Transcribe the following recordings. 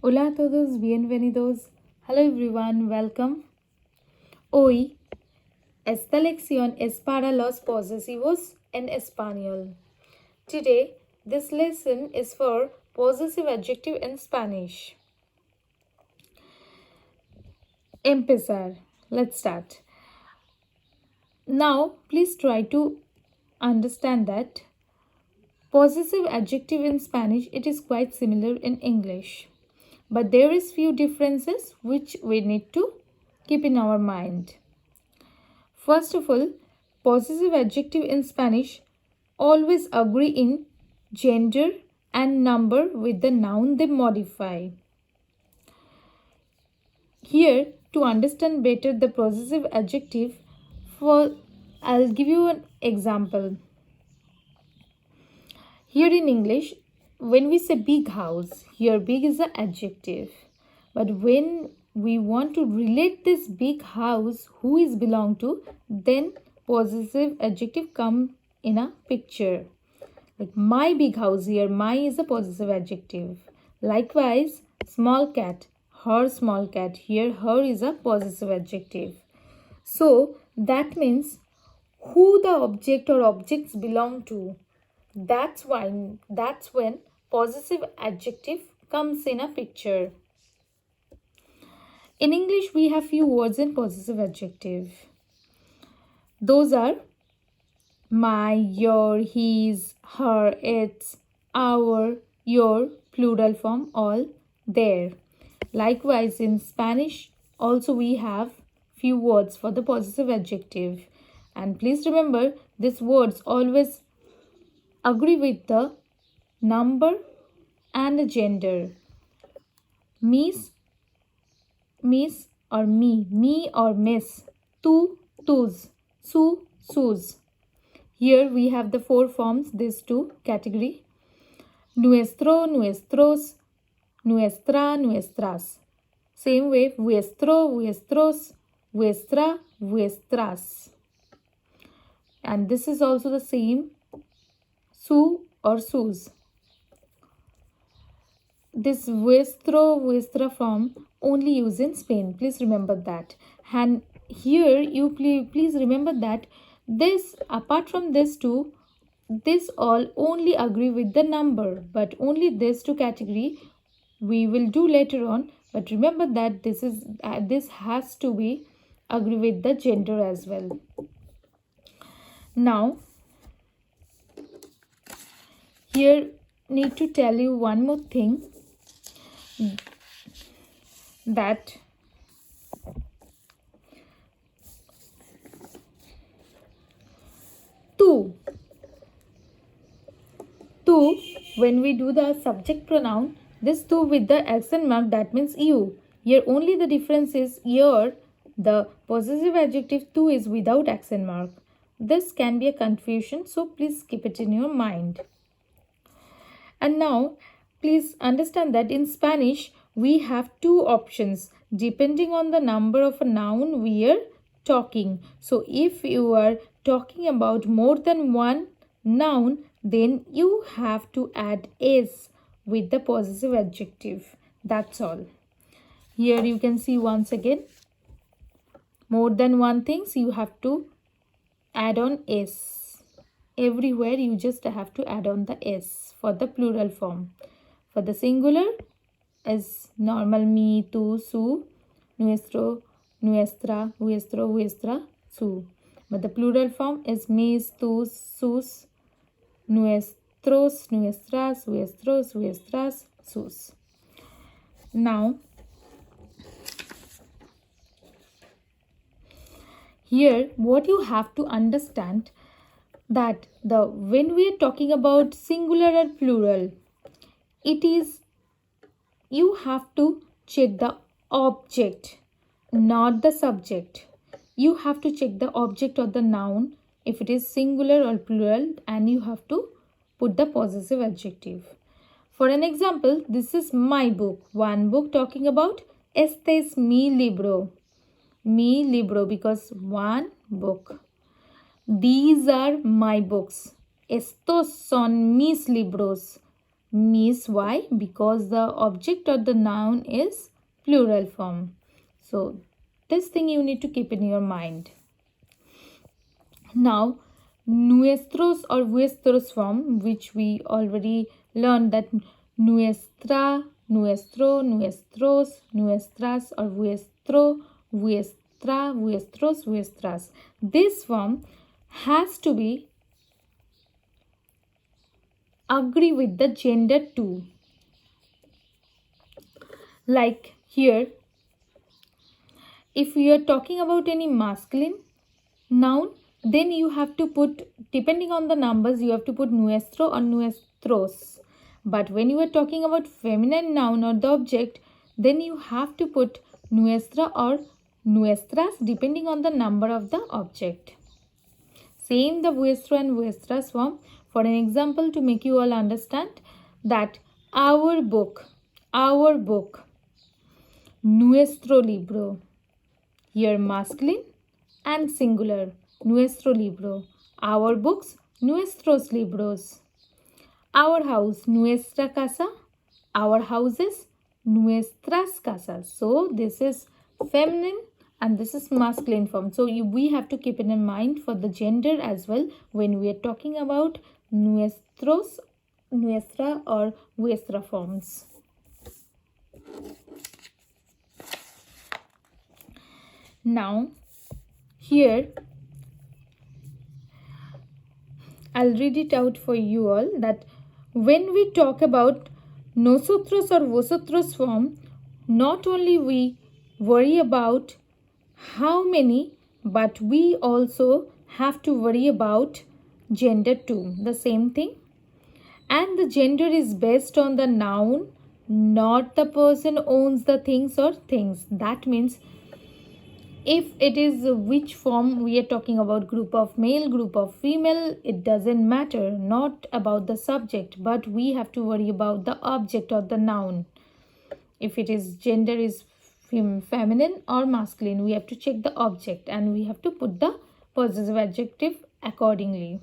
Hola a todos, bienvenidos. Hello everyone, welcome. Hoy esta lección es para los posesivos en español. Today, this lesson is for possessive adjective in Spanish. Empezar. Let's start. Now, please try to understand that possessive adjective in Spanish, it is quite similar in English. But there is few differences which we need to keep in our mind. First of all, possessive adjective in Spanish always agree in gender and number with the noun they modify. Here, to understand better the possessive adjective, I'll give you an example. Here in English, when we say big house, here big is an adjective. But when we want to relate this big house who is belong to, then possessive adjective come in a picture. Like my big house, here my is a possessive adjective. Likewise, small cat, her small cat, here her is a possessive adjective. So that means who the object or objects belong to. That's when possessive adjective comes in a picture. In English, we have few words in possessive adjective. Those are my, your, his, her, its, our, your, plural form, all, their. Likewise, in Spanish, also we have few words for the possessive adjective. And please remember, these words always agree with the number and the gender. Miss or me or miss, tu, tus, su, sus. Here we have the four forms, these two category. Nuestro, nuestros, nuestra, nuestras. Same way, vuestro, vuestros, vuestra, vuestras. And this is also the same, su or sus. This vuestro, vuestra form only used in Spain. Please remember that. And here you please remember that this, apart from this two, this all only agree with the number, but only this two category we will do later on. But remember that this has to be agree with the gender as well. Now, here need to tell you one more thing, that tu, when we do the subject pronoun, this tu with the accent mark, that means you. Here only the difference is here the possessive adjective tu is without accent mark. This can be a confusion, so please keep it in your mind. And now, please understand that in Spanish, we have two options depending on the number of a noun we are talking. So, if you are talking about more than one noun, then you have to add s with the possessive adjective. That's all. Here you can see once again, more than one things you have to add on s. Everywhere you just have to add on the s for the plural form. For the singular is normal me, tu, su, nuestro, nuestra, vuestro, vuestra, su. But the plural form is mis, tus, sus, nuestros, nuestras, vuestros, vuestras, sus. Now, here what you have to understand that when we are talking about singular or plural, it is you have to check the object, not the subject. You have to check the object or the noun if it is singular or plural, and you have to put the possessive adjective. For an example, this is my book. One book talking about este es mi libro. Mi libro, because one book. These are my books. Estos son mis libros. Miss. Why? Because the object or the noun is plural form. So this thing you need to keep in your mind. Now, nuestros or vuestros form, which we already learned, that nuestra, nuestro, nuestros, nuestras, or vuestro, vuestra, vuestros, vuestras. This form has to be agree with the gender too. Like here, if we are talking about any masculine noun, then you have to put, depending on the numbers, you have to put nuestro or nuestros. But when you are talking about feminine noun or the object, then you have to put nuestra or nuestras depending on the number of the object. Same the vuestro and vuestras form. For an example, to make you all understand, that our book, nuestro libro. Here masculine and singular, nuestro libro. Our books, nuestros libros. Our house, nuestra casa. Our houses, nuestras casas. So this is feminine and this is masculine form. So we have to keep it in mind for the gender as well when we are talking about nuestros, nuestra or vuestra forms. Now here I'll read it out for you all, that when we talk about nosotros or vosotros form, not only we worry about how many, but we also have to worry about gender too, the same thing. And the gender is based on the noun, not the person owns the things or things. That means if it is which form we are talking about, group of male, group of female, it doesn't matter, not about the subject, but we have to worry about the object or the noun. If it is gender is feminine or masculine, we have to check the object and we have to put the possessive adjective accordingly.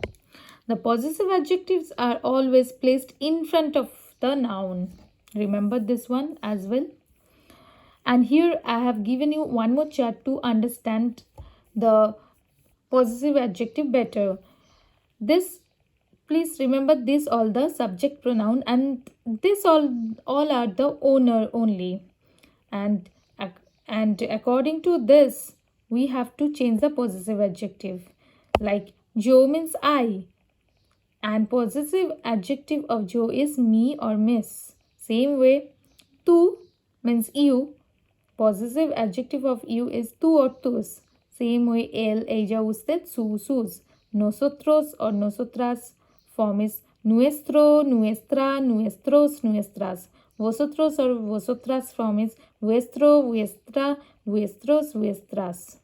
The possessive adjectives are always placed in front of the noun. Remember this one as well. And here I have given you one more chart to understand the possessive adjective better. This, please remember, this all the subject pronoun and this all are the owner only. And according to this, we have to change the possessive adjective. Like Joe means I. And possessive adjective of Joe is me or miss. Same way, tu means you. Possessive adjective of you is tu or tus. Same way, él, ella, usted, su, sus. Nosotros or nosotras form is nuestro, nuestra, nuestros, nuestras. Vosotros or vosotras form is vuestro, vuestra, vuestros, vuestras.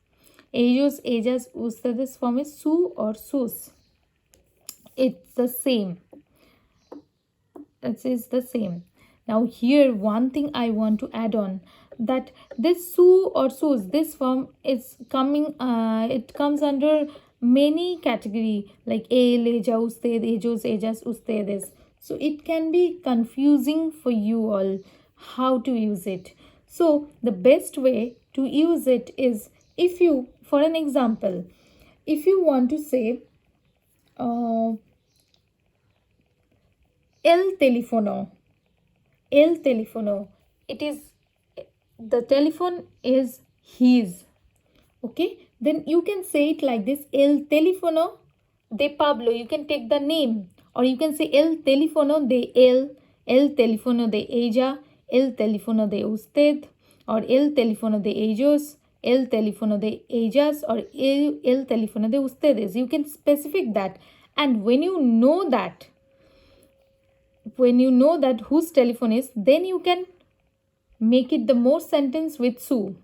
Ellos, ellas, ustedes form is su or sus. It's the same. It is the same. Now here one thing I want to add on, that this su or sus, this form is coming, it comes under many category like él, ella, usted, ellos, ellas, ustedes. So it can be confusing for you all how to use it. So the best way to use it is, if you, for an example, if you want to say el teléfono, it is, the telephone is his, okay, then you can say it like this, el teléfono de Pablo. You can take the name, or you can say el teléfono de él, el teléfono de ella, el teléfono de usted, or el teléfono de ellos, el teléfono de ellas, or el teléfono de ustedes. You can specify that, and when you know that whose telephone is, then you can make it the more sentence with su.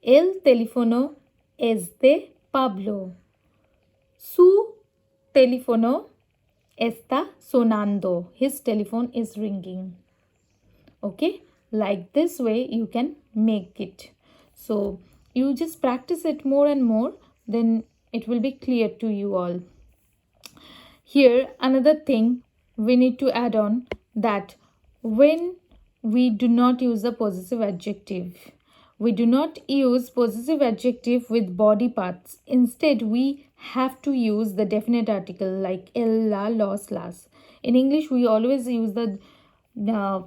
El teléfono es de Pablo. Su teléfono está sonando. His telephone is ringing. Okay, like this way you can make it. So you just practice it more and more, then it will be clear to you all. Here another thing we need to add on, that when we do not use the possessive adjective. We do not use possessive adjective with body parts. Instead, we have to use the definite article like el, la, los, las. In English, we always use the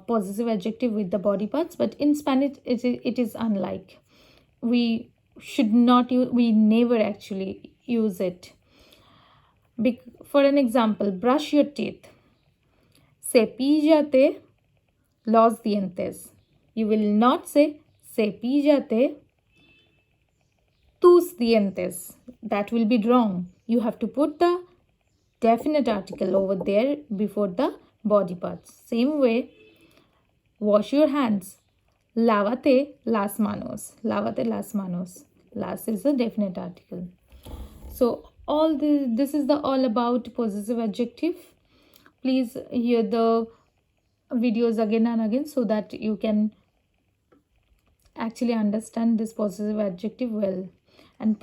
possessive adjective with the body parts, but in Spanish, it is unlike. We should not use, we never actually use it. For an example, brush your teeth. Cepíllate los dientes. You will not say cepíllate tus dientes. That will be wrong. You have to put the definite article over there before the body parts. Same way, wash your hands. Lávate las manos. Lávate las manos. Las is a definite article. So this is all about possessive adjective. Please hear the videos again and again so that you can actually understand this possessive adjective well, and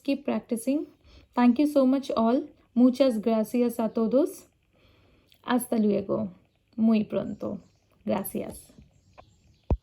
keep practicing. Thank you so much all. Muchas gracias a todos. Hasta luego. Muy pronto. Gracias.